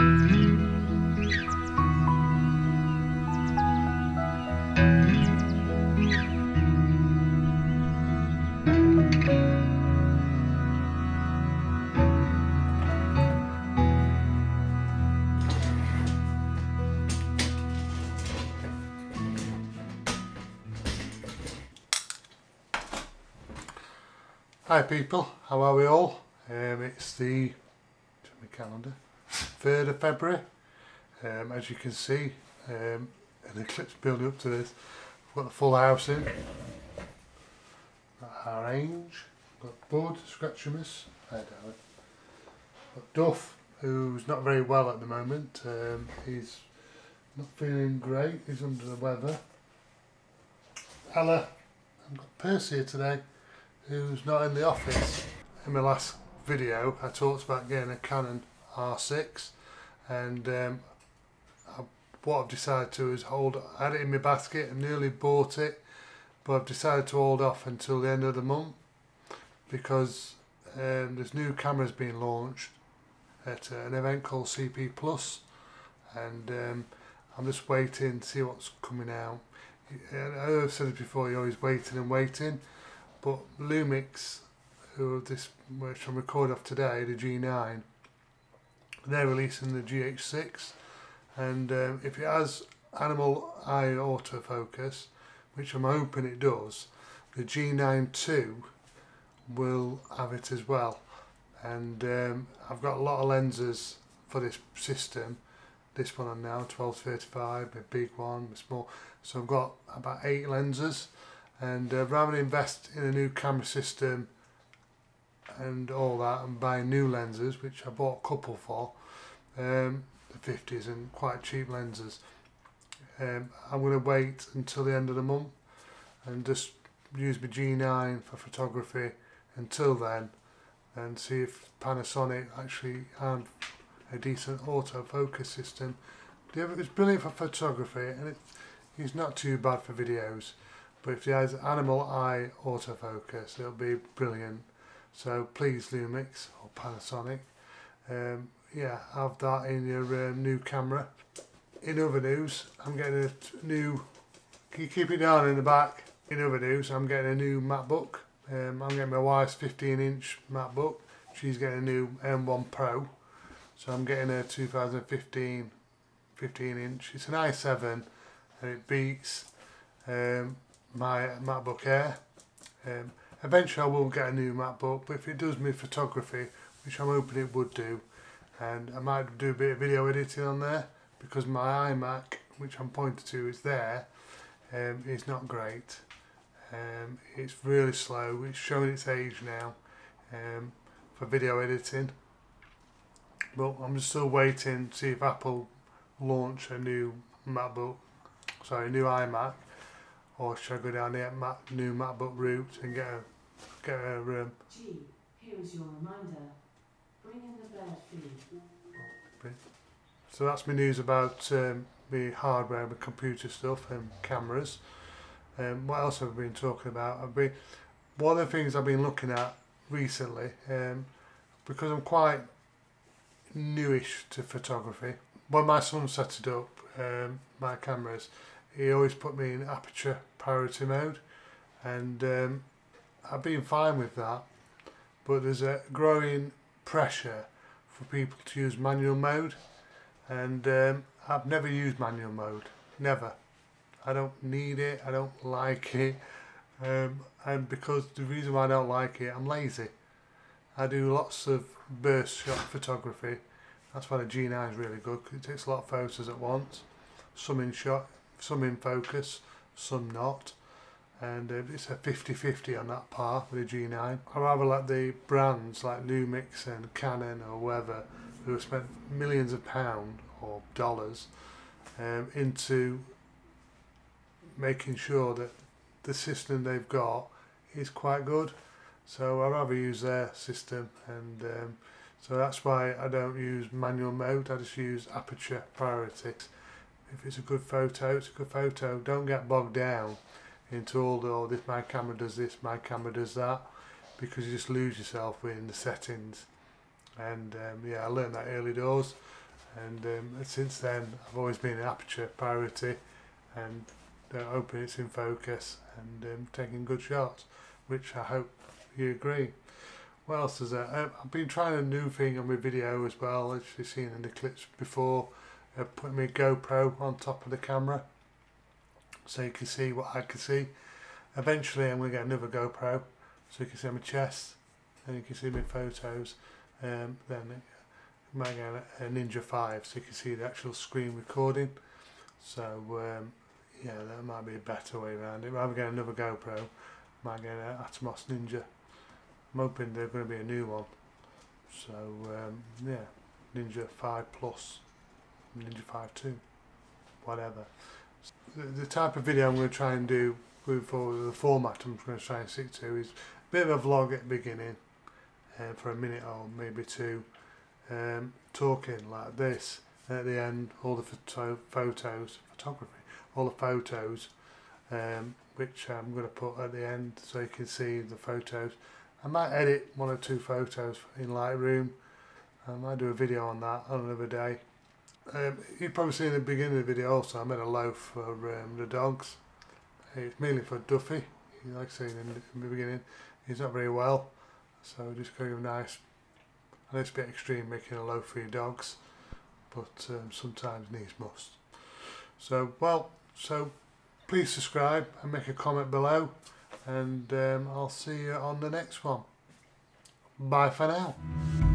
Hi people, how are we all? It's the check my calendar, 3rd of February. As you can see, an eclipse building up to this. We've got the full house in. Got our Ange, got Bud, Scratchimus, hi Darren. Got Duff, who's not very well at the moment. He's not feeling great, he's under the weather. Ella, I've got Percy here today, who's not in the office. In my last video I talked about getting a Canon R6, and what I've decided to is I had it in my basket and nearly bought it, but I've decided to hold off until the end of the month because there's new cameras being launched at an event called CP Plus, and I'm just waiting to see what's coming out. I know I've said it before, you're always waiting and waiting. But Lumix, which I'm recording off today, the G9, they're releasing the GH6, and if it has animal eye autofocus, which I'm hoping it does, the G9 II will have it as well. And I've got a lot of lenses for this system. This one on now, 12-35, a big one, a small. So I've got about 8 lenses. And rather than invest in a new camera system and all that and buying new lenses, which I bought a couple for, the 50s and quite cheap lenses, I'm going to wait until the end of the month and just use my G9 for photography until then, and see if Panasonic actually have a decent autofocus system. It's brilliant for photography, and it's not too bad for videos. But if it has animal eye autofocus, it'll be brilliant. So please, Lumix or Panasonic, yeah, have that in your new camera. In other news, I'm getting a new. Can you keep it down in the back? In other news, I'm getting a new MacBook. I'm getting my wife's 15-inch MacBook. She's getting a new M1 Pro. So I'm getting a 2015 15-inch. It's an i7, and it beats my MacBook Air. Eventually I will get a new MacBook, but if it does me photography, which I'm hoping it would do, and I might do a bit of video editing on there, because my iMac, which I'm pointing to, is there, is not great. It's really slow, it's showing its age now for video editing, but I'm just still waiting to see if Apple launch a new MacBook, sorry, a new iMac, or should I go down the new MacBook route and get a G, here is your reminder. Bring in the bird feed. So that's my news about the hardware, the computer stuff and cameras. What else have I been talking about? One of the things I've been looking at recently, because I'm quite newish to photography. When my son set it up, my cameras, he always put me in Aperture Mode, and I've been fine with that, but there's a growing pressure for people to use manual mode, and I've never used manual mode, never. I don't need it, I don't like it, and because the reason why I don't like it, I'm lazy. I do lots of burst shot photography. That's why the G9 is really good, because it takes a lot of photos at once, some in shot, some in focus, some not, and it's a 50-50 on that par with the G9. I rather like the brands like Lumix and Canon or whoever, who have spent millions of pounds or dollars into making sure that the system they've got is quite good. So I rather use their system, and so that's why I don't use manual mode. I just use aperture priority. If it's a good photo, it's a good photo. Don't get bogged down into all the, oh, this, my camera does this, my camera does that, because you just lose yourself in the settings. And yeah, I learned that early doors, and since then I've always been an aperture priority, and hoping it's in focus and taking good shots, which I hope you agree. What else is there? I've been trying a new thing on my video as well, as you've seen in the clips before, putting my GoPro on top of the camera so you can see what I can see. Eventually I'm going to get another GoPro so you can see my chest and you can see my photos. Then I might get a Ninja 5 so you can see the actual screen recording. So yeah, that might be a better way around it. Rather than get another GoPro, I might get an Atomos Ninja. I'm hoping they're going to be a new one. So yeah, Ninja 5 Plus, Ninja 5 2, whatever. The type of video I'm going to try and do moving forward, the format I'm going to try and stick to, is a bit of a vlog at the beginning, for a minute or maybe two, talking like this, and at the end all the photography, all the photos, which I'm going to put at the end so you can see the photos. I might edit one or two photos in Lightroom. I might do a video on that on another day. You've probably seen in the beginning of the video also I made a loaf for the dogs. It's mainly for Duffy. Like I said in the beginning, he's not very well, so just going to nice. I know it's a bit extreme making a loaf for your dogs, but sometimes needs must. So please subscribe and make a comment below, and I'll see you on the next one. Bye for now.